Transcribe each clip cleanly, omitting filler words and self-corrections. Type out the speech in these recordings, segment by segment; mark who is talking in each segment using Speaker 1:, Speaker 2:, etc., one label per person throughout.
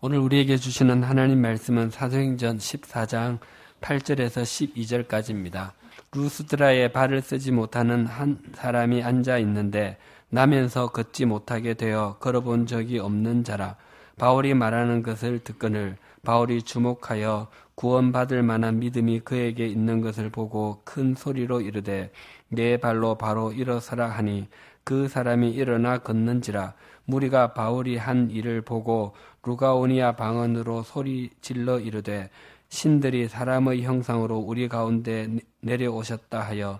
Speaker 1: 오늘 우리에게 주시는 하나님 말씀은 사도행전 14장 8절에서 12절까지입니다. 루스드라에 발을 쓰지 못하는 한 사람이 앉아 있는데 나면서 걷지 못하게 되어 걸어본 적이 없는 자라. 바울이 말하는 것을 듣거늘 바울이 주목하여 구원받을 만한 믿음이 그에게 있는 것을 보고 큰 소리로 이르되 내 발로 바로 일어서라 하니 그 사람이 일어나 걷는지라. 무리가 바울이 한 일을 보고 루가오니아 방언으로 소리 질러 이르되 신들이 사람의 형상으로 우리 가운데 내려오셨다 하여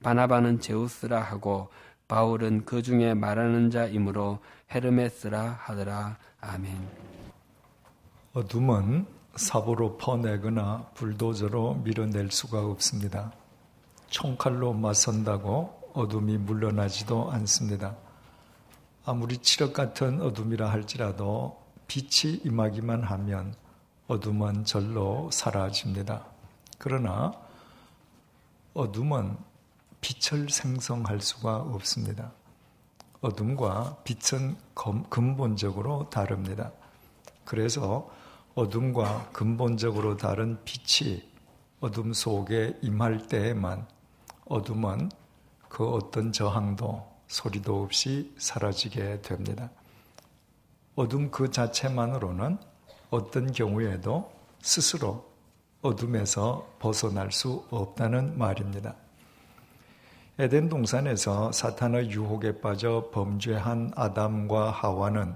Speaker 1: 바나바는 제우스라 하고 바울은 그 중에 말하는 자이므로 헤르메스라 하더라. 아멘.
Speaker 2: 어둠은 삽으로 퍼내거나 불도저로 밀어낼 수가 없습니다. 총칼로 맞선다고 어둠이 물러나지도 않습니다. 아무리 칠흑 같은 어둠이라 할지라도 빛이 임하기만 하면 어둠은 절로 사라집니다. 그러나 어둠은 빛을 생성할 수가 없습니다. 어둠과 빛은 근본적으로 다릅니다. 그래서 어둠과 근본적으로 다른 빛이 어둠 속에 임할 때에만 어둠은 그 어떤 저항도 소리도 없이 사라지게 됩니다. 어둠 그 자체만으로는 어떤 경우에도 스스로 어둠에서 벗어날 수 없다는 말입니다. 에덴 동산에서 사탄의 유혹에 빠져 범죄한 아담과 하와는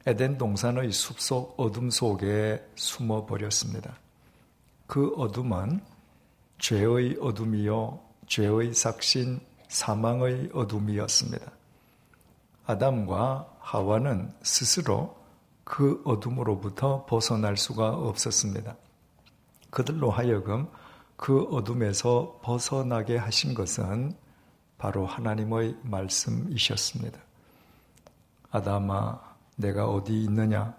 Speaker 2: 에덴 동산의 숲속 어둠 속에 숨어버렸습니다. 그 어둠은 죄의 어둠이요 죄의 삭신 사망의 어둠이었습니다. 아담과 하와는 스스로 그 어둠으로부터 벗어날 수가 없었습니다. 그들로 하여금 그 어둠에서 벗어나게 하신 것은 바로 하나님의 말씀이셨습니다. 아담아, 내가 어디 있느냐?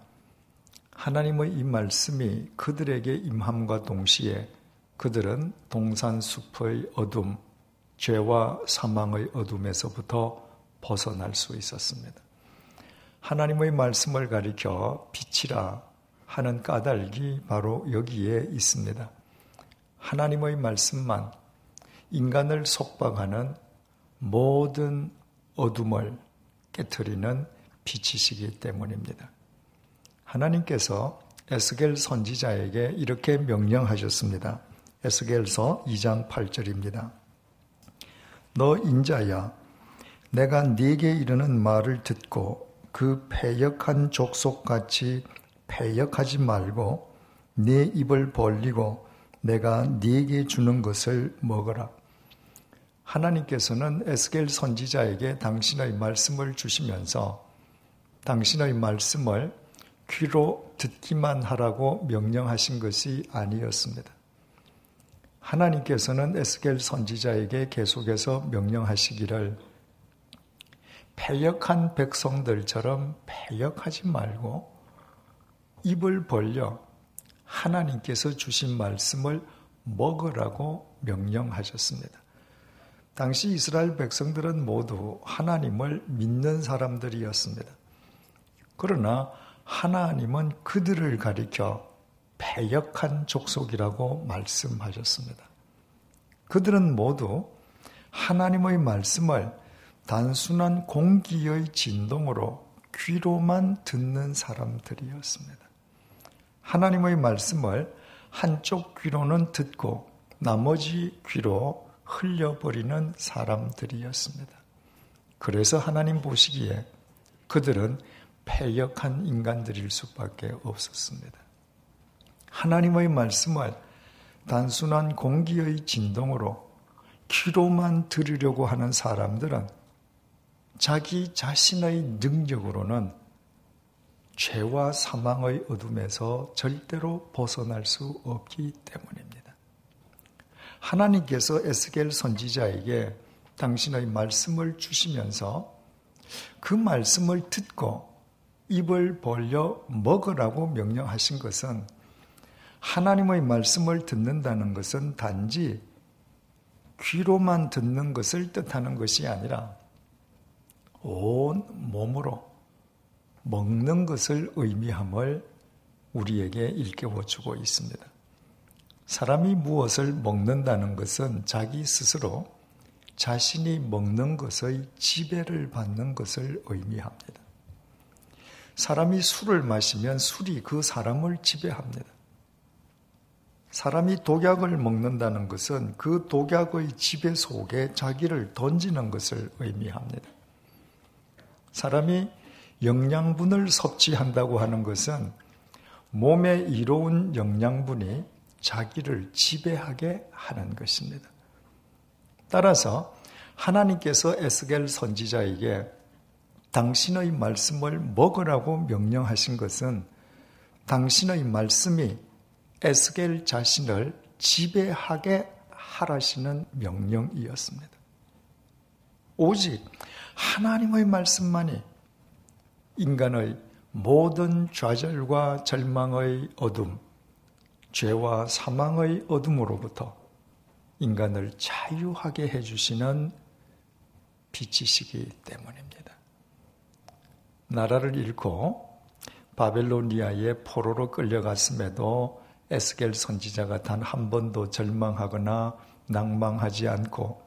Speaker 2: 하나님의 이 말씀이 그들에게 임함과 동시에 그들은 동산숲의 어둠, 죄와 사망의 어둠에서부터 벗어날 수 있었습니다. 하나님의 말씀을 가리켜 빛이라 하는 까닭이 바로 여기에 있습니다. 하나님의 말씀만 인간을 속박하는 모든 어둠을 깨트리는 빛이시기 때문입니다. 하나님께서 에스겔 선지자에게 이렇게 명령하셨습니다. 에스겔서 2장 8절입니다. 너 인자야, 내가 네게 이르는 말을 듣고 그 패역한 족속같이 패역하지 말고 네 입을 벌리고 내가 네게 주는 것을 먹어라. 하나님께서는 에스겔 선지자에게 당신의 말씀을 주시면서 당신의 말씀을 귀로 듣기만 하라고 명령하신 것이 아니었습니다. 하나님께서는 에스겔 선지자에게 계속해서 명령하시기를 패역한 백성들처럼 패역하지 말고 입을 벌려 하나님께서 주신 말씀을 먹으라고 명령하셨습니다. 당시 이스라엘 백성들은 모두 하나님을 믿는 사람들이었습니다. 그러나 하나님은 그들을 가리켜 패역한 족속이라고 말씀하셨습니다. 그들은 모두 하나님의 말씀을 단순한 공기의 진동으로 귀로만 듣는 사람들이었습니다. 하나님의 말씀을 한쪽 귀로는 듣고 나머지 귀로 흘려버리는 사람들이었습니다. 그래서 하나님 보시기에 그들은 패역한 인간들일 수밖에 없었습니다. 하나님의 말씀을 단순한 공기의 진동으로 귀로만 들으려고 하는 사람들은 자기 자신의 능력으로는 죄와 사망의 어둠에서 절대로 벗어날 수 없기 때문입니다. 하나님께서 에스겔 선지자에게 당신의 말씀을 주시면서 그 말씀을 듣고 입을 벌려 먹으라고 명령하신 것은 하나님의 말씀을 듣는다는 것은 단지 귀로만 듣는 것을 뜻하는 것이 아니라 온 몸으로 먹는 것을 의미함을 우리에게 일깨워주고 있습니다. 사람이 무엇을 먹는다는 것은 자기 스스로 자신이 먹는 것의 지배를 받는 것을 의미합니다. 사람이 술을 마시면 술이 그 사람을 지배합니다. 사람이 독약을 먹는다는 것은 그 독약의 지배 속에 자기를 던지는 것을 의미합니다. 사람이 영양분을 섭취한다고 하는 것은 몸에 이로운 영양분이 자기를 지배하게 하는 것입니다. 따라서 하나님께서 에스겔 선지자에게 당신의 말씀을 먹으라고 명령하신 것은 당신의 말씀이 에스겔 자신을 지배하게 하라시는 명령이었습니다. 오직 하나님의 말씀만이 인간의 모든 좌절과 절망의 어둠, 죄와 사망의 어둠으로부터 인간을 자유하게 해주시는 빛이시기 때문입니다. 나라를 잃고 바벨로니아의 포로로 끌려갔음에도 에스겔 선지자가 단 한 번도 절망하거나 낭망하지 않고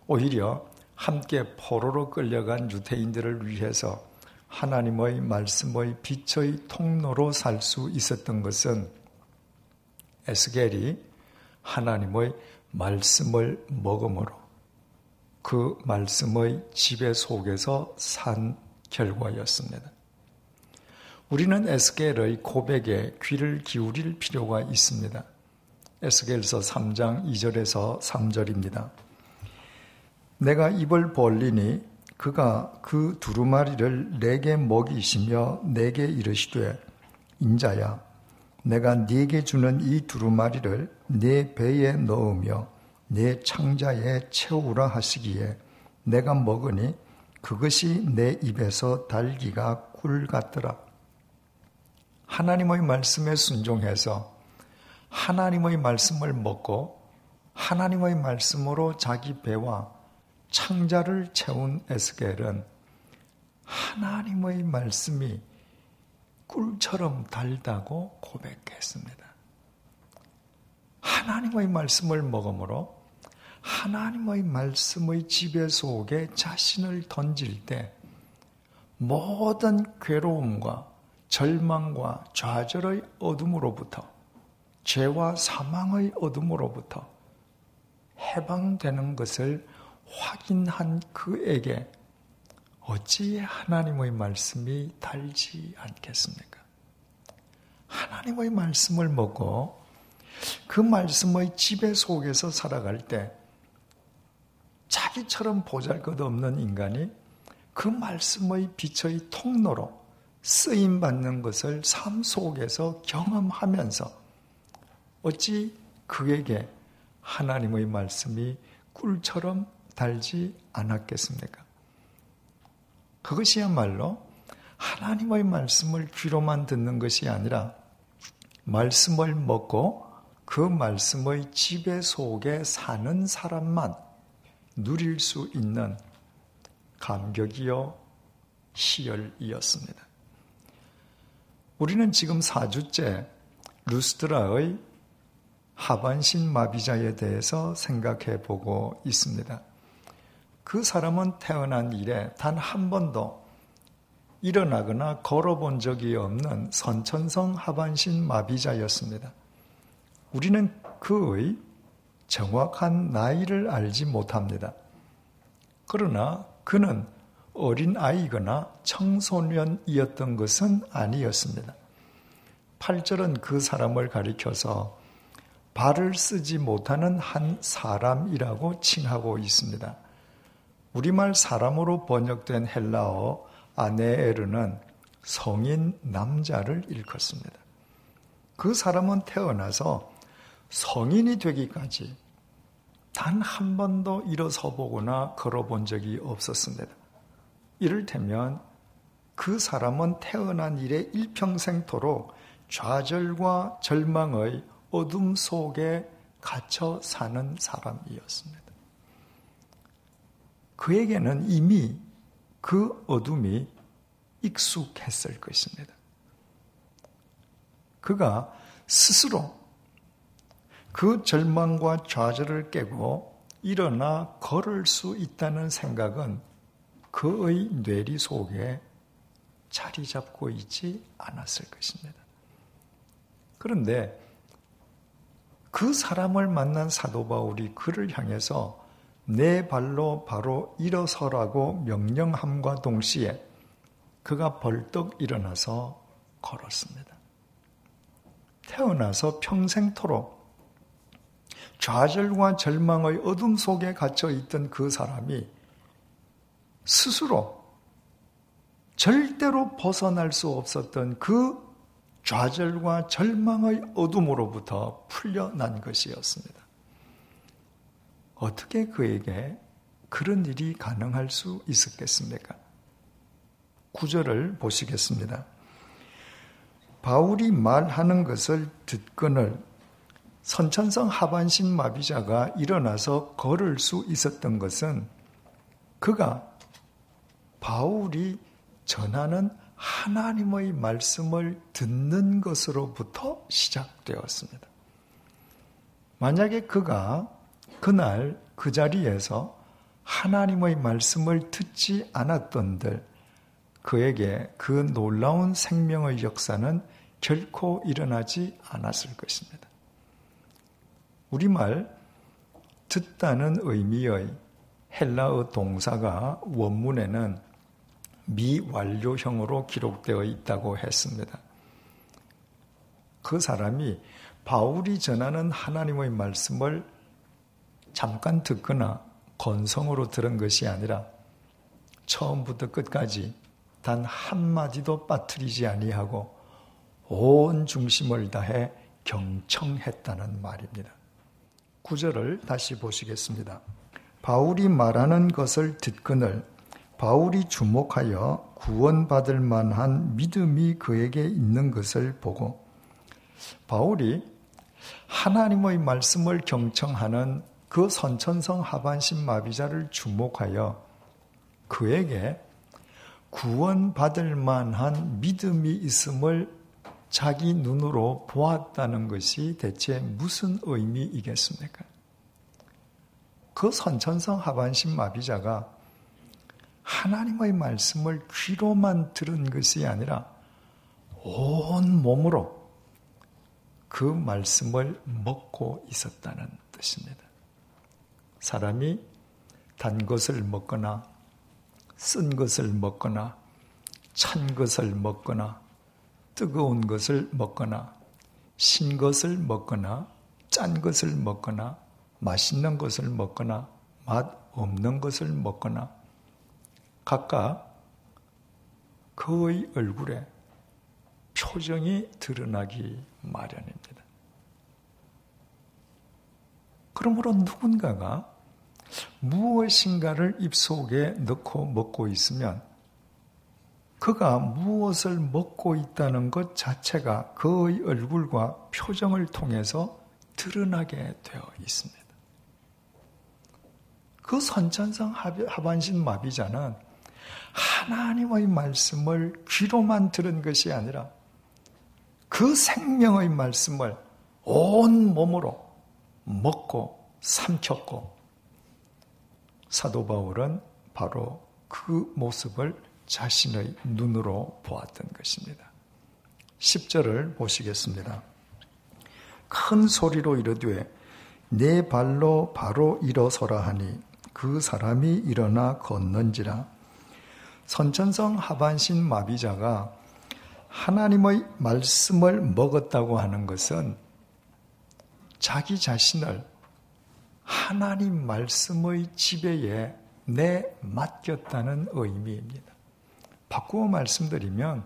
Speaker 2: 오히려 함께 포로로 끌려간 유대인들을 위해서 하나님의 말씀의 빛의 통로로 살 수 있었던 것은 에스겔이 하나님의 말씀을 먹음으로 그 말씀의 지배 속에서 산 결과였습니다. 우리는 에스겔의 고백에 귀를 기울일 필요가 있습니다. 에스겔서 3장 2절에서 3절입니다. 내가 입을 벌리니 그가 그 두루마리를 내게 먹이시며 내게 이르시되 인자야 내가 네게 주는 이 두루마리를 네 배에 넣으며 네 창자에 채우라 하시기에 내가 먹으니 그것이 내 입에서 달기가 꿀 같더라. 하나님의 말씀에 순종해서 하나님의 말씀을 먹고 하나님의 말씀으로 자기 배와 창자를 채운 에스겔은 하나님의 말씀이 꿀처럼 달다고 고백했습니다. 하나님의 말씀을 먹음으로 하나님의 말씀의 지배 속에 자신을 던질 때 모든 괴로움과 절망과 좌절의 어둠으로부터 죄와 사망의 어둠으로부터 해방되는 것을 확인한 그에게 어찌 하나님의 말씀이 달지 않겠습니까? 하나님의 말씀을 먹고 그 말씀의 지배 속에서 살아갈 때 자기처럼 보잘것없는 인간이 그 말씀의 빛의 통로로 쓰임받는 것을 삶 속에서 경험하면서 어찌 그에게 하나님의 말씀이 꿀처럼 달지 않았겠습니까? 그것이야말로 하나님의 말씀을 귀로만 듣는 것이 아니라 말씀을 먹고 그 말씀의 지배 속에 사는 사람만 누릴 수 있는 감격이요 희열이었습니다. 우리는 지금 4주째 루스드라의 하반신 마비자에 대해서 생각해 보고 있습니다. 그 사람은 태어난 이래 단 한 번도 일어나거나 걸어본 적이 없는 선천성 하반신 마비자였습니다. 우리는 그의 정확한 나이를 알지 못합니다. 그러나 그는 어린 아이거나 청소년이었던 것은 아니었습니다. 8절은 그 사람을 가리켜서 발을 쓰지 못하는 한 사람이라고 칭하고 있습니다. 우리말 사람으로 번역된 헬라어 아네에르는 성인 남자를 일컫습니다. 그 사람은 태어나서 성인이 되기까지 단 한 번도 일어서 보거나 걸어본 적이 없었습니다. 이를테면 그 사람은 태어난 이래 일평생토록 좌절과 절망의 어둠 속에 갇혀 사는 사람이었습니다. 그에게는 이미 그 어둠이 익숙했을 것입니다. 그가 스스로 그 절망과 좌절을 깨고 일어나 걸을 수 있다는 생각은 그의 뇌리 속에 자리 잡고 있지 않았을 것입니다. 그런데 그 사람을 만난 사도 바울이 그를 향해서 내 발로 바로 일어서라고 명령함과 동시에 그가 벌떡 일어나서 걸었습니다. 태어나서 평생토록 좌절과 절망의 어둠 속에 갇혀 있던 그 사람이 스스로 절대로 벗어날 수 없었던 그 좌절과 절망의 어둠으로부터 풀려난 것이었습니다. 어떻게 그에게 그런 일이 가능할 수 있었겠습니까? 9절을 보시겠습니다. 바울이 말하는 것을 듣거늘 선천성 하반신 마비자가 일어나서 걸을 수 있었던 것은 그가 바울이 전하는 하나님의 말씀을 듣는 것으로부터 시작되었습니다. 만약에 그가 그날 그 자리에서 하나님의 말씀을 듣지 않았던들 그에게 그 놀라운 생명의 역사는 결코 일어나지 않았을 것입니다. 우리말 듣다는 의미의 헬라어 동사가 원문에는 미완료형으로 기록되어 있다고 했습니다. 그 사람이 바울이 전하는 하나님의 말씀을 잠깐 듣거나 건성으로 들은 것이 아니라 처음부터 끝까지 단 한마디도 빠뜨리지 아니하고 온 중심을 다해 경청했다는 말입니다. 9절을 다시 보시겠습니다. 바울이 말하는 것을 듣거늘 바울이 주목하여 구원받을 만한 믿음이 그에게 있는 것을 보고 바울이 하나님의 말씀을 경청하는 그 선천성 하반신 마비자를 주목하여 그에게 구원받을 만한 믿음이 있음을 자기 눈으로 보았다는 것이 대체 무슨 의미이겠습니까? 그 선천성 하반신 마비자가 하나님의 말씀을 귀로만 들은 것이 아니라 온 몸으로 그 말씀을 먹고 있었다는 뜻입니다. 사람이 단 것을 먹거나 쓴 것을 먹거나 찬 것을 먹거나 뜨거운 것을 먹거나 신 것을 먹거나 짠 것을 먹거나 맛있는 것을 먹거나 맛 없는 것을 먹거나 각각 그의 얼굴에 표정이 드러나기 마련입니다. 그러므로 누군가가 무엇인가를 입속에 넣고 먹고 있으면 그가 무엇을 먹고 있다는 것 자체가 그의 얼굴과 표정을 통해서 드러나게 되어 있습니다. 그 선천성 하반신 마비자는 하나님의 말씀을 귀로만 들은 것이 아니라 그 생명의 말씀을 온 몸으로 먹고 삼켰고 사도 바울은 바로 그 모습을 자신의 눈으로 보았던 것입니다. 10절을 보시겠습니다. 큰 소리로 이르되 내 발로 바로 일어서라 하니 그 사람이 일어나 걷는지라. 선천성 하반신 마비자가 하나님의 말씀을 먹었다고 하는 것은 자기 자신을 하나님 말씀의 지배에 내맡겼다는 의미입니다. 바꾸어 말씀드리면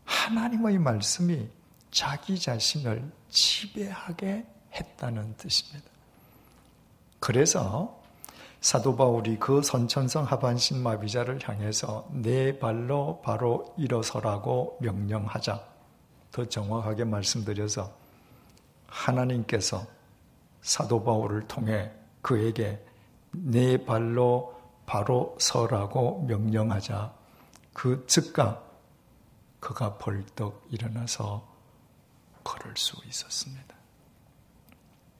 Speaker 2: 하나님의 말씀이 자기 자신을 지배하게 했다는 뜻입니다. 그래서 사도 바울이 그 선천성 하반신 마비자를 향해서 내 발로 바로 일어서라고 명령하자. 더 정확하게 말씀드려서 하나님께서 사도 바울을 통해 그에게 내 발로 바로 서라고 명령하자. 그 즉각 그가 벌떡 일어나서 걸을 수 있었습니다.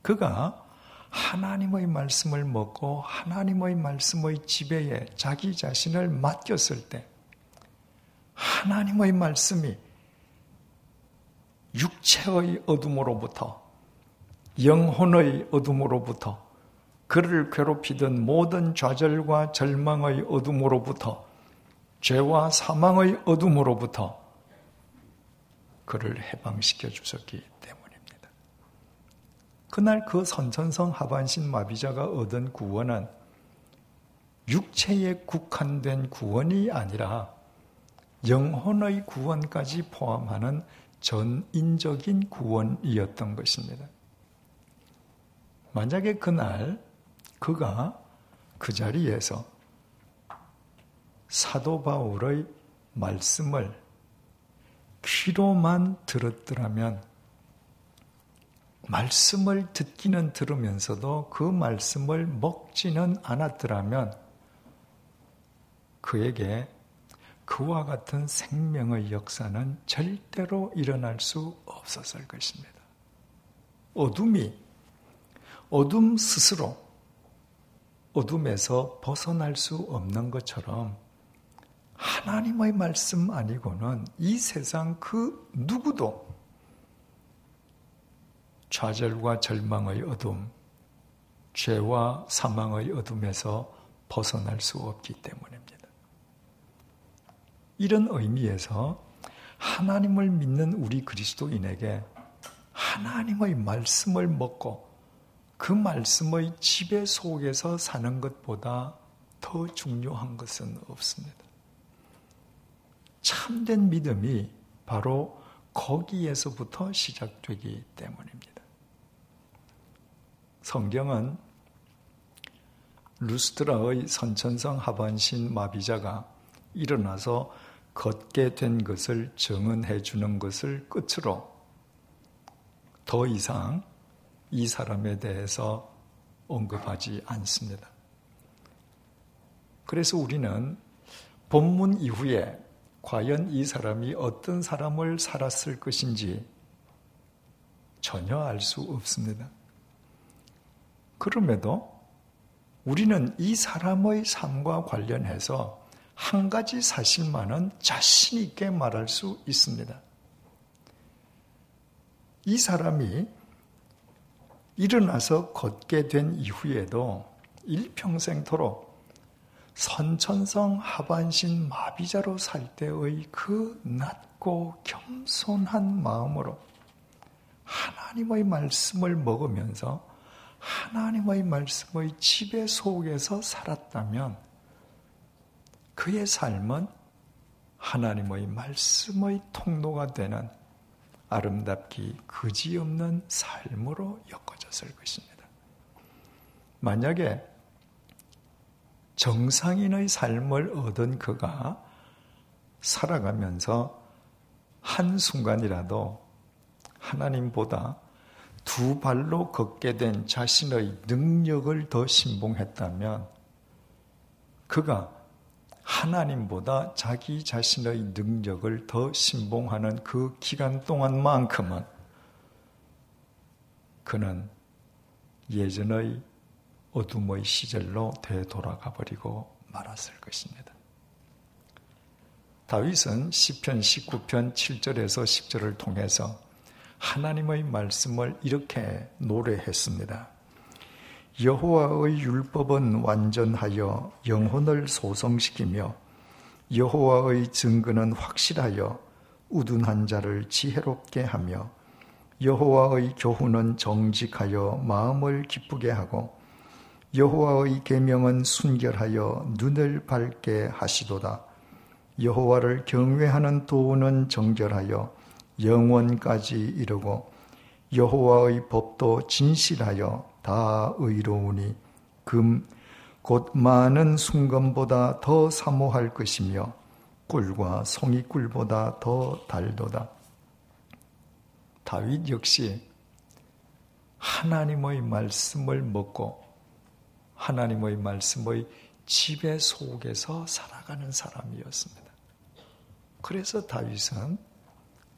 Speaker 2: 그가 하나님의 말씀을 먹고 하나님의 말씀의 지배에 자기 자신을 맡겼을 때 하나님의 말씀이 육체의 어둠으로부터 영혼의 어둠으로부터 그를 괴롭히던 모든 좌절과 절망의 어둠으로부터 죄와 사망의 어둠으로부터 그를 해방시켜 주셨기 때문입니다. 그날 그 선천성 하반신 마비자가 얻은 구원은 육체에 국한된 구원이 아니라 영혼의 구원까지 포함하는 전인적인 구원이었던 것입니다. 만약에 그날 그가 그 자리에서 사도 바울의 말씀을 귀로만 들었더라면, 말씀을 듣기는 들으면서도 그 말씀을 먹지는 않았더라면 그에게 그와 같은 생명의 역사는 절대로 일어날 수 없었을 것입니다. 어둠 스스로 어둠에서 벗어날 수 없는 것처럼 하나님의 말씀 아니고는 이 세상 그 누구도 좌절과 절망의 어둠, 죄와 사망의 어둠에서 벗어날 수 없기 때문입니다. 이런 의미에서 하나님을 믿는 우리 그리스도인에게 하나님의 말씀을 먹고 그 말씀의 지배 속에서 사는 것보다 더 중요한 것은 없습니다. 참된 믿음이 바로 거기에서부터 시작되기 때문입니다. 성경은 루스드라의 선천성 하반신 마비자가 일어나서 걷게 된 것을 증언해 주는 것을 끝으로 더 이상 이 사람에 대해서 언급하지 않습니다. 그래서 우리는 본문 이후에 과연 이 사람이 어떤 삶을 살았을 것인지 전혀 알 수 없습니다. 그럼에도 우리는 이 사람의 삶과 관련해서 한 가지 사실만은 자신 있게 말할 수 있습니다. 이 사람이 일어나서 걷게 된 이후에도 일평생토록 선천성 하반신 마비자로 살 때의 그 낮고 겸손한 마음으로 하나님의 말씀을 먹으면서 하나님의 말씀의 지배 속에서 살았다면 그의 삶은 하나님의 말씀의 통로가 되는 아름답기 그지없는 삶으로 엮어졌을 것입니다. 만약에 정상인의 삶을 얻은 그가 살아가면서 한순간이라도 하나님보다 두 발로 걷게 된 자신의 능력을 더 신봉했다면 그가 하나님보다 자기 자신의 능력을 더 신봉하는 그 기간 동안만큼은 그는 예전의 어둠의 시절로 되돌아가 버리고 말았을 것입니다. 다윗은 시편 19편 7절에서 10절을 통해서 하나님의 말씀을 이렇게 노래했습니다. 여호와의 율법은 완전하여 영혼을 소성시키며 여호와의 증거는 확실하여 우둔한 자를 지혜롭게 하며 여호와의 교훈은 정직하여 마음을 기쁘게 하고 여호와의 계명은 순결하여 눈을 밝게 하시도다. 여호와를 경외하는 도는 정결하여 영원까지 이르고 여호와의 법도 진실하여 다 의로우니 금 곧 많은 순금보다 더 사모할 것이며 꿀과 송이꿀보다 더 달도다. 다윗 역시 하나님의 말씀을 먹고 하나님의 말씀의 지배 속에서 살아가는 사람이었습니다. 그래서 다윗은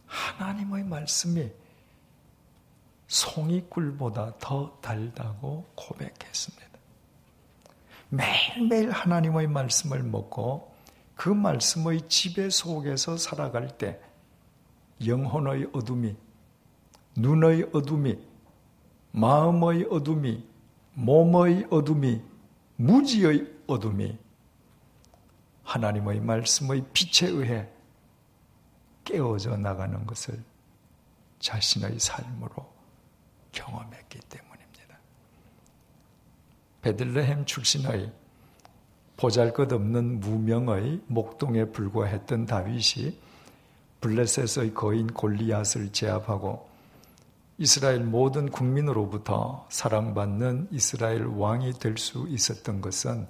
Speaker 2: 하나님의 말씀이 송이꿀보다 더 달다고 고백했습니다. 매일매일 하나님의 말씀을 먹고 그 말씀의 지배 속에서 살아갈 때 영혼의 어둠이, 눈의 어둠이, 마음의 어둠이, 몸의 어둠이, 무지의 어둠이 하나님의 말씀의 빛에 의해 깨어져 나가는 것을 자신의 삶으로 경험했기 때문입니다. 베들레헴 출신의 보잘것없는 무명의 목동에 불과했던 다윗이 블레셋의 거인 골리앗을 제압하고 이스라엘 모든 국민으로부터 사랑받는 이스라엘 왕이 될 수 있었던 것은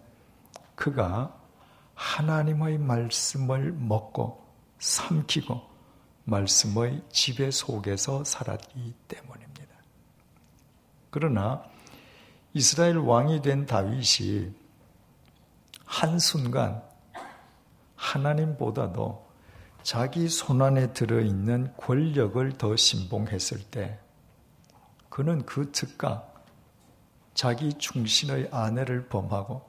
Speaker 2: 그가 하나님의 말씀을 먹고 삼키고 말씀의 지배 속에서 살았기 때문입니다. 그러나 이스라엘 왕이 된 다윗이 한순간 하나님보다도 자기 손안에 들어있는 권력을 더 신봉했을 때 그는 그 즉각 자기 충신의 아내를 범하고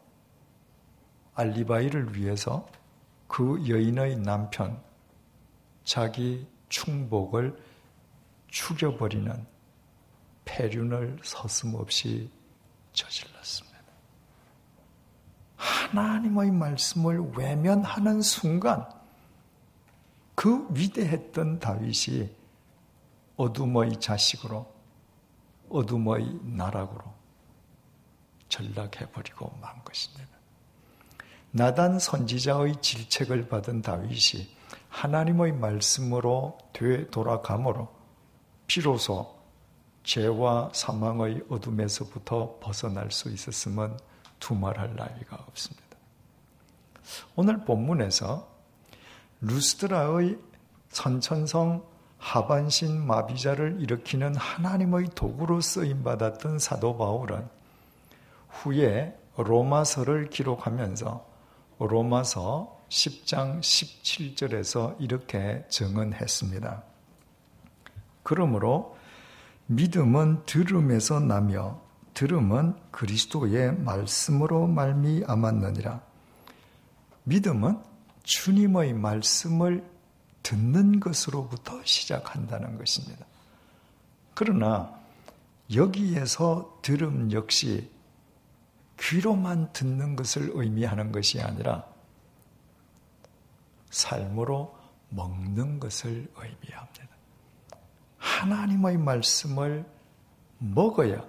Speaker 2: 알리바이를 위해서 그 여인의 남편, 자기 충복을 죽여버리는 폐륜을 서슴없이 저질렀습니다. 하나님의 말씀을 외면하는 순간 그 위대했던 다윗이 어둠의 자식으로 어둠의 나락으로 전락해버리고 만 것입니다. 나단 선지자의 질책을 받은 다윗이 하나님의 말씀으로 되돌아감으로 비로소 죄와 사망의 어둠에서부터 벗어날 수 있었음은 두말할 나위가 없습니다. 오늘 본문에서 루스드라의 선천성 하반신 마비자를 일으키는 하나님의 도구로 쓰임받았던 사도 바울은 후에 로마서를 기록하면서 로마서 10장 17절에서 이렇게 증언했습니다. 그러므로 믿음은 들음에서 나며 들음은 그리스도의 말씀으로 말미암았느니라. 믿음은 주님의 말씀을 듣는 것으로부터 시작한다는 것입니다. 그러나 여기에서 들음 역시 귀로만 듣는 것을 의미하는 것이 아니라 삶으로 먹는 것을 의미합니다. 하나님의 말씀을 먹어야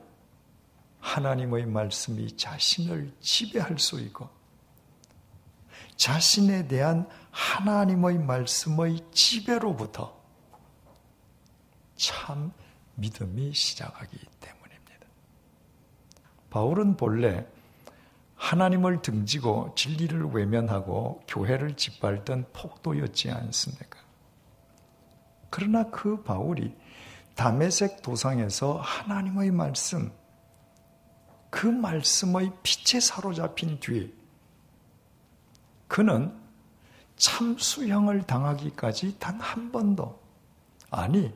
Speaker 2: 하나님의 말씀이 자신을 지배할 수 있고 자신에 대한 하나님의 말씀의 지배로부터 참 믿음이 시작하기 때문입니다. 바울은 본래 하나님을 등지고 진리를 외면하고 교회를 짓밟던 폭도였지 않습니까? 그러나 그 바울이 다메섹 도상에서 하나님의 말씀, 그 말씀의 빛에 사로잡힌 뒤 그는 참수형을 당하기까지 단 한 번도, 아니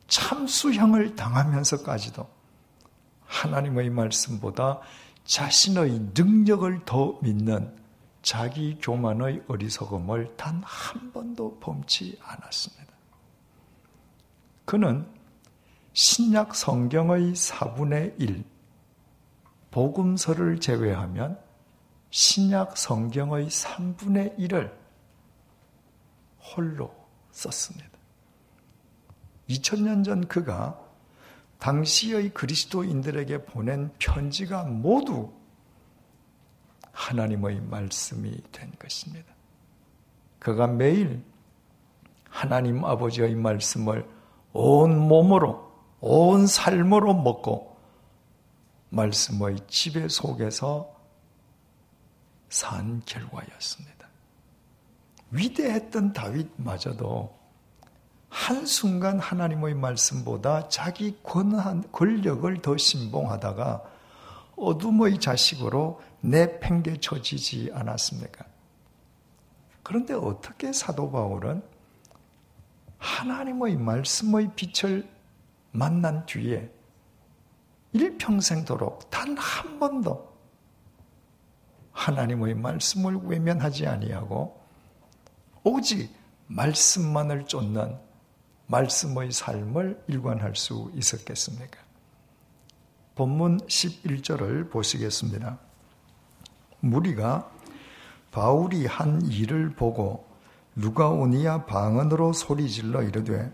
Speaker 2: 참수형을 당하면서까지도 하나님의 말씀보다 자신의 능력을 더 믿는 자기 교만의 어리석음을 단 한 번도 범치 않았습니다. 그는 신약 성경의 4분의 1, 복음서를 제외하면 신약 성경의 3분의 1을 홀로 썼습니다. 2000년 전 그가 당시의 그리스도인들에게 보낸 편지가 모두 하나님의 말씀이 된 것입니다. 그가 매일 하나님 아버지의 말씀을 온 몸으로, 온 삶으로 먹고 말씀의 지배 속에서 산 결과였습니다. 위대했던 다윗마저도 한순간 하나님의 말씀보다 자기 권력을 더 신봉하다가 어둠의 자식으로 내팽개쳐지지 않았습니까? 그런데 어떻게 사도 바울은 하나님의 말씀의 빛을 만난 뒤에 일평생도록 단 한 번도 하나님의 말씀을 외면하지 아니하고 오직 말씀만을 쫓는 말씀의 삶을 일관할 수 있었겠습니까? 본문 11절을 보시겠습니다. 무리가 바울이 한 일을 보고 루가오니아 방언으로 소리질러 이르되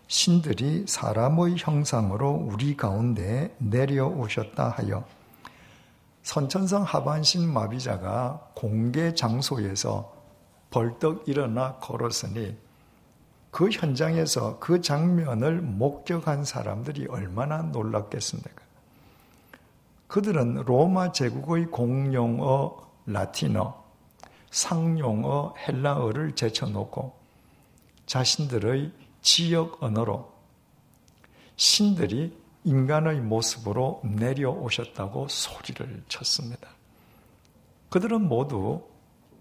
Speaker 2: 신들이 사람의 형상으로 우리 가운데에 내려오셨다 하여 선천성 하반신 마비자가 공개 장소에서 벌떡 일어나 걸었으니 그 현장에서 그 장면을 목격한 사람들이 얼마나 놀랐겠습니까? 그들은 로마 제국의 공용어 라틴어, 상용어 헬라어를 제쳐놓고 자신들의 지역 언어로 신들이 인간의 모습으로 내려오셨다고 소리를 쳤습니다. 그들은 모두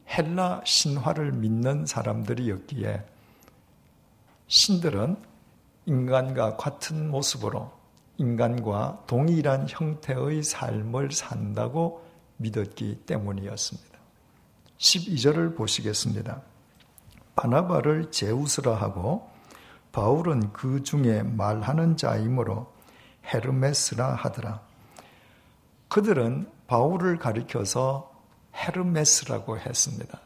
Speaker 2: 헬라 신화를 믿는 사람들이었기에 신들은 인간과 같은 모습으로 인간과 동일한 형태의 삶을 산다고 믿었기 때문이었습니다. 12절을 보시겠습니다. 바나바를 제우스라 하고 바울은 그 중에 말하는 자이므로 헤르메스라 하더라. 그들은 바울을 가리켜서 헤르메스라고 했습니다.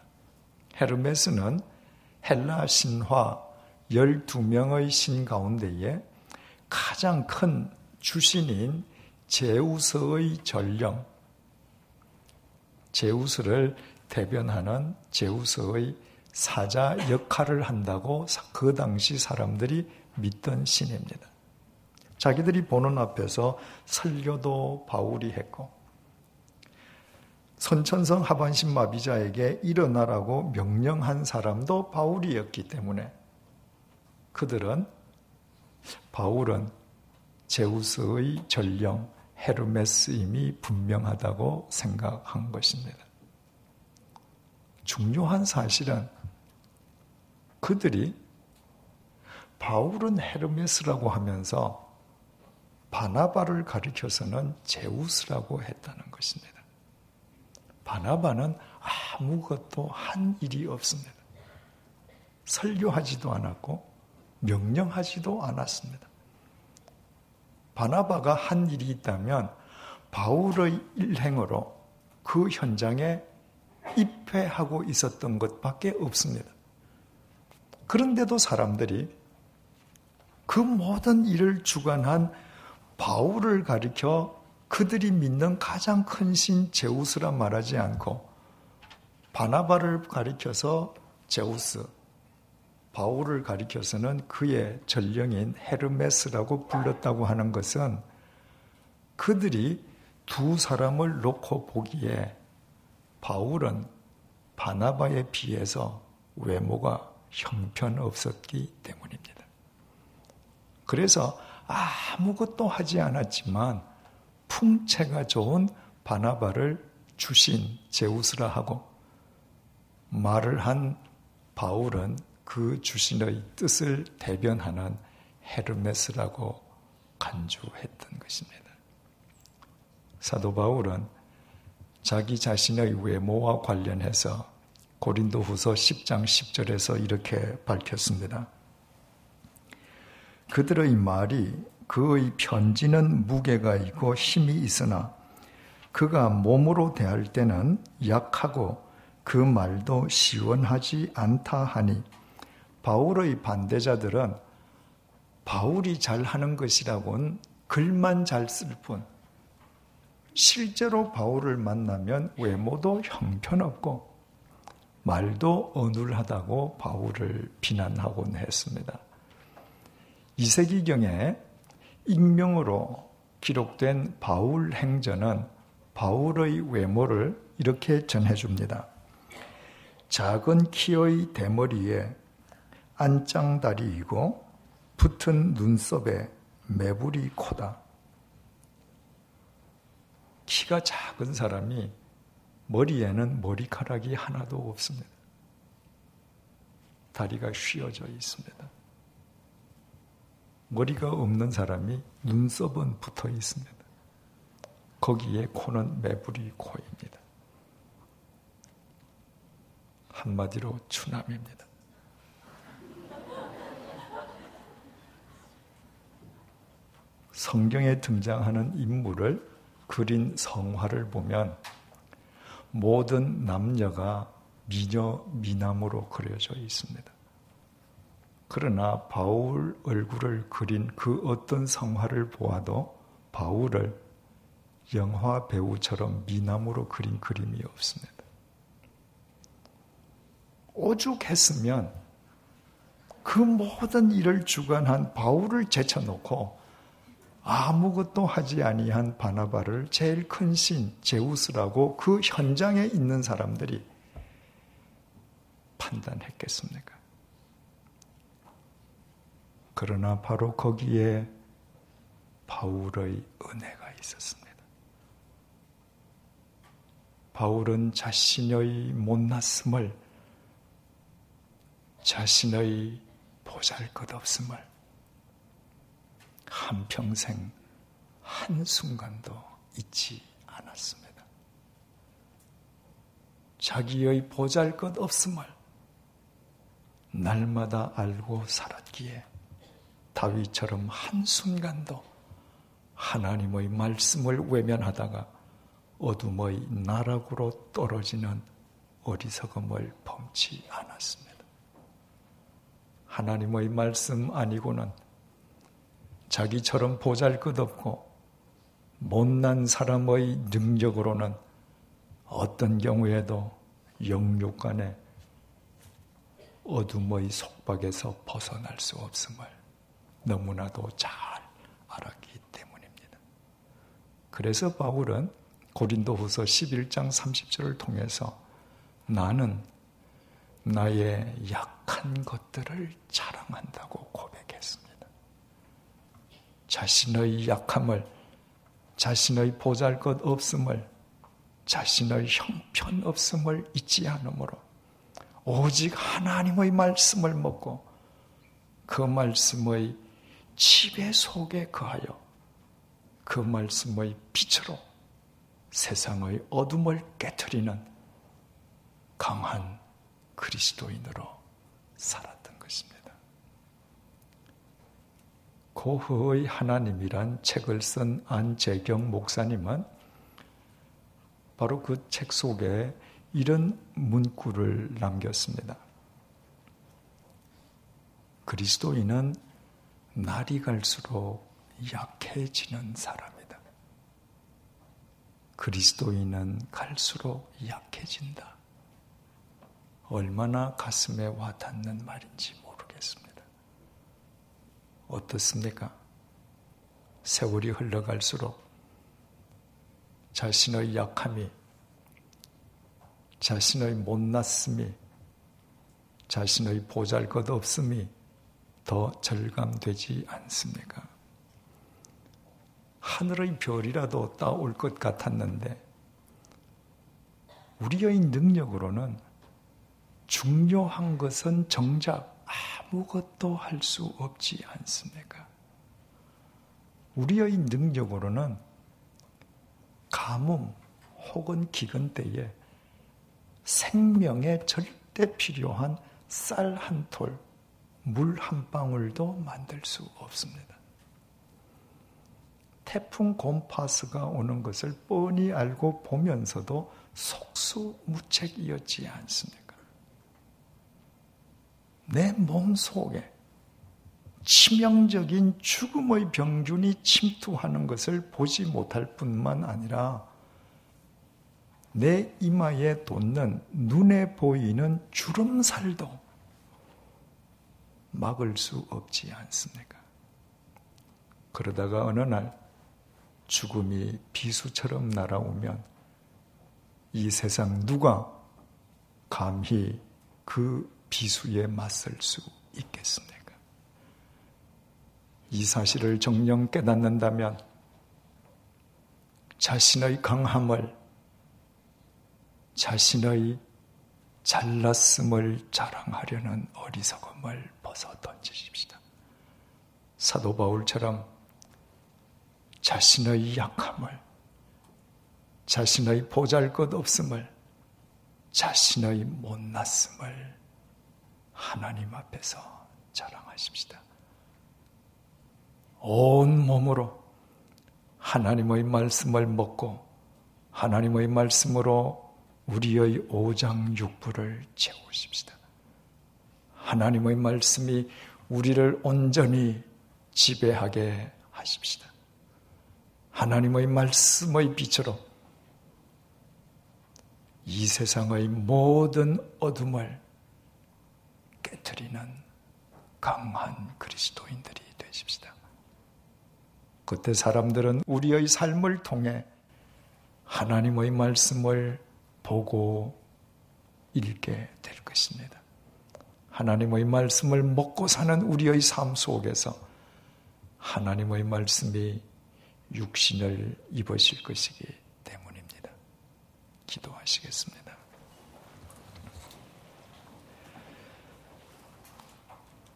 Speaker 2: 헤르메스는 헬라 신화 12명의 신 가운데에 가장 큰 주신인 제우스의 전령, 제우스를 대변하는 제우스의 사자 역할을 한다고 그 당시 사람들이 믿던 신입니다. 자기들이 보는 앞에서 설교도 바울이 했고 선천성 하반신 마비자에게 일어나라고 명령한 사람도 바울이었기 때문에 바울은 제우스의 전령 헤르메스임이 분명하다고 생각한 것입니다. 중요한 사실은 그들이 바울은 헤르메스라고 하면서 바나바를 가리켜서는 제우스라고 했다는 것입니다. 바나바는 아무것도 한 일이 없습니다. 설교하지도 않았고 명령하지도 않았습니다. 바나바가 한 일이 있다면 바울의 일행으로 그 현장에 입회하고 있었던 것밖에 없습니다. 그런데도 사람들이 그 모든 일을 주관한 바울을 가리켜 그들이 믿는 가장 큰 신 제우스라 말하지 않고 바나바를 가리켜서 제우스, 바울을 가리켜서는 그의 전령인 헤르메스라고 불렀다고 하는 것은 그들이 두 사람을 놓고 보기에 바울은 바나바에 비해서 외모가 형편없었기 때문입니다. 그래서 아무것도 하지 않았지만 풍채가 좋은 바나바를 주신 제우스라 하고 말을 한 바울은 그 주신의 뜻을 대변하는 헤르메스라고 간주했던 것입니다. 사도 바울은 자기 자신의 외모와 관련해서 고린도후서 10장 10절에서 이렇게 밝혔습니다. 그들의 말이 그의 편지는 무게가 있고 힘이 있으나 그가 몸으로 대할 때는 약하고 그 말도 시원하지 않다 하니 바울의 반대자들은 바울이 잘하는 것이라고는 글만 잘 쓸 뿐 실제로 바울을 만나면 외모도 형편없고 말도 어눌하다고 바울을 비난하곤 했습니다. 2세기경에 익명으로 기록된 바울 행전은 바울의 외모를 이렇게 전해줍니다. 작은 키의 대머리에 안짱다리이고 붙은 눈썹에 매부리 코다. 키가 작은 사람이 머리에는 머리카락이 하나도 없습니다. 다리가 휘어져 있습니다. 머리가 없는 사람이 눈썹은 붙어 있습니다. 거기에 코는 매부리 코입니다. 한마디로 추남입니다. 성경에 등장하는 인물을 그린 성화를 보면 모든 남녀가 미녀, 미남으로 그려져 있습니다. 그러나 바울 얼굴을 그린 그 어떤 성화를 보아도 바울을 영화 배우처럼 미남으로 그린 그림이 없습니다. 오죽했으면 그 모든 일을 주관한 바울을 제쳐놓고 아무것도 하지 아니한 바나바를 제일 큰 신 제우스라고 그 현장에 있는 사람들이 판단했겠습니까? 그러나 바로 거기에 바울의 은혜가 있었습니다. 바울은 자신의 못났음을, 자신의 보잘것없음을 한평생 한순간도 잊지 않았습니다. 자기의 보잘것없음을 날마다 알고 살았기에 다윗처럼 한순간도 하나님의 말씀을 외면하다가 어둠의 나락으로 떨어지는 어리석음을 범치 않았습니다. 하나님의 말씀 아니고는 자기처럼 보잘것없고 못난 사람의 능력으로는 어떤 경우에도 영육간에 어둠의 속박에서 벗어날 수 없음을 너무나도 잘 알았기 때문입니다. 그래서 바울은 고린도후서 11장 30절을 통해서 나는 나의 약한 것들을 자랑한다고 고백했습니다. 자신의 약함을, 자신의 보잘것없음을, 자신의 형편없음을 잊지 않으므로 오직 하나님의 말씀을 먹고 그 말씀의 지배 속에 거하여 그 말씀의 빛으로 세상의 어둠을 깨트리는 강한 그리스도인으로 살았던 것입니다. 고흐의 하나님이란 책을 쓴 안재경 목사님은 바로 그 책 속에 이런 문구를 남겼습니다. 그리스도인은 날이 갈수록 약해지는 사람이다. 그리스도인은 갈수록 약해진다. 얼마나 가슴에 와닿는 말인지 모르겠습니다. 어떻습니까? 세월이 흘러갈수록 자신의 약함이, 자신의 못났음이, 자신의 보잘것없음이 더 절감되지 않습니까? 하늘의 별이라도 따올 것 같았는데 우리의 능력으로는 중요한 것은 정작 아무것도 할 수 없지 않습니까? 우리의 능력으로는 가뭄 혹은 기근 때에 생명에 절대 필요한 쌀 한 톨, 물 한 방울도 만들 수 없습니다. 태풍 곰파스가 오는 것을 뻔히 알고 보면서도 속수무책이었지 않습니까? 내 몸 속에 치명적인 죽음의 병균이 침투하는 것을 보지 못할 뿐만 아니라 내 이마에 돋는 눈에 보이는 주름살도 막을 수 없지 않습니까? 그러다가 어느 날 죽음이 비수처럼 날아오면 이 세상 누가 감히 그 비수에 맞설 수 있겠습니까? 이 사실을 정녕 깨닫는다면 자신의 강함을, 자신의 잘났음을 자랑하려는 어리석음을 벗어 던지십시다. 사도 바울처럼 자신의 약함을, 자신의 보잘것없음을, 자신의 못났음을 하나님 앞에서 자랑하십시다. 온 몸으로 하나님의 말씀을 먹고 하나님의 말씀으로 우리의 오장육부를 채우십시다. 하나님의 말씀이 우리를 온전히 지배하게 하십시다. 하나님의 말씀의 빛으로 이 세상의 모든 어둠을 깨트리는 강한 그리스도인들이 되십시다. 그때 사람들은 우리의 삶을 통해 하나님의 말씀을 보고 읽게 될 것입니다. 하나님의 말씀을 먹고 사는 우리의 삶 속에서 하나님의 말씀이 육신을 입으실 것이기 때문입니다. 기도하시겠습니다.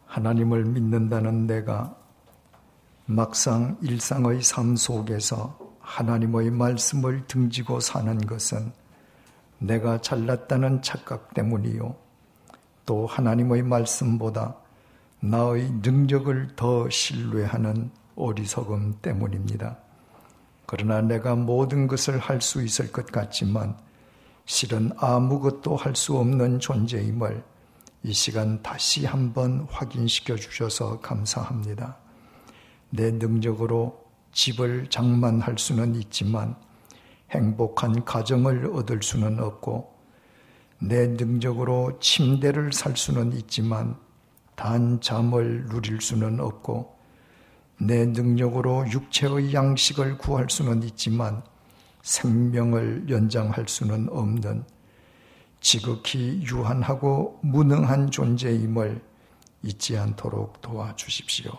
Speaker 2: 하나님을 믿는다는 내가 막상 일상의 삶 속에서 하나님의 말씀을 등지고 사는 것은 내가 잘났다는 착각 때문이요, 또 하나님의 말씀보다 나의 능력을 더 신뢰하는 어리석음 때문입니다. 그러나 내가 모든 것을 할 수 있을 것 같지만 실은 아무것도 할 수 없는 존재임을 이 시간 다시 한번 확인시켜 주셔서 감사합니다. 내 능력으로 집을 장만할 수는 있지만 행복한 가정을 얻을 수는 없고, 내 능력으로 침대를 살 수는 있지만 단 잠을 누릴 수는 없고, 내 능력으로 육체의 양식을 구할 수는 있지만 생명을 연장할 수는 없는 지극히 유한하고 무능한 존재임을 잊지 않도록 도와주십시오.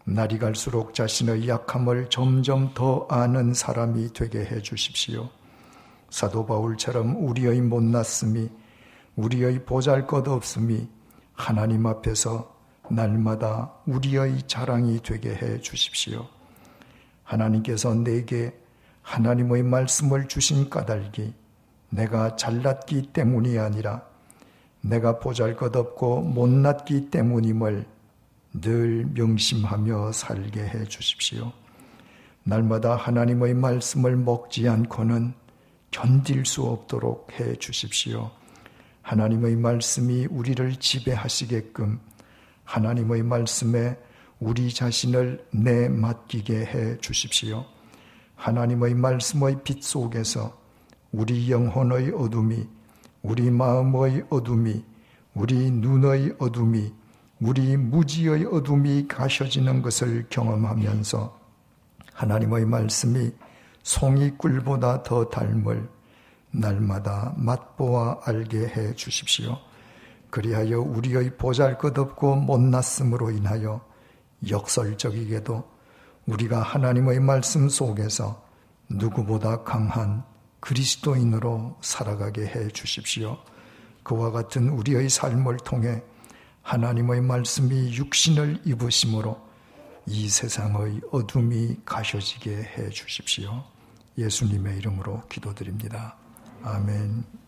Speaker 2: 날이 갈수록 자신의 약함을 점점 더 아는 사람이 되게 해 주십시오. 사도 바울처럼 우리의 못났음이, 우리의 보잘것없음이 하나님 앞에서 날마다 우리의 자랑이 되게 해 주십시오. 하나님께서 내게 하나님의 말씀을 주신 까닭이 내가 잘났기 때문이 아니라 내가 보잘것없고 못났기 때문임을 늘 명심하며 살게 해 주십시오. 날마다 하나님의 말씀을 먹지 않고는 견딜 수 없도록 해 주십시오. 하나님의 말씀이 우리를 지배하시게끔 하나님의 말씀에 우리 자신을 내맡기게 해 주십시오. 하나님의 말씀의 빛 속에서 우리 영혼의 어둠이, 우리 마음의 어둠이, 우리 눈의 어둠이, 우리 무지의 어둠이 가셔지는 것을 경험하면서 하나님의 말씀이 송이꿀보다 더 닮을 날마다 맛보아 알게 해 주십시오. 그리하여 우리의 보잘것없고 못났음으로 인하여 역설적이게도 우리가 하나님의 말씀 속에서 누구보다 강한 그리스도인으로 살아가게 해 주십시오. 그와 같은 우리의 삶을 통해 하나님의 말씀이 육신을 입으심으로 이 세상의 어둠이 가셔지게 해 주십시오. 예수님의 이름으로 기도드립니다. 아멘.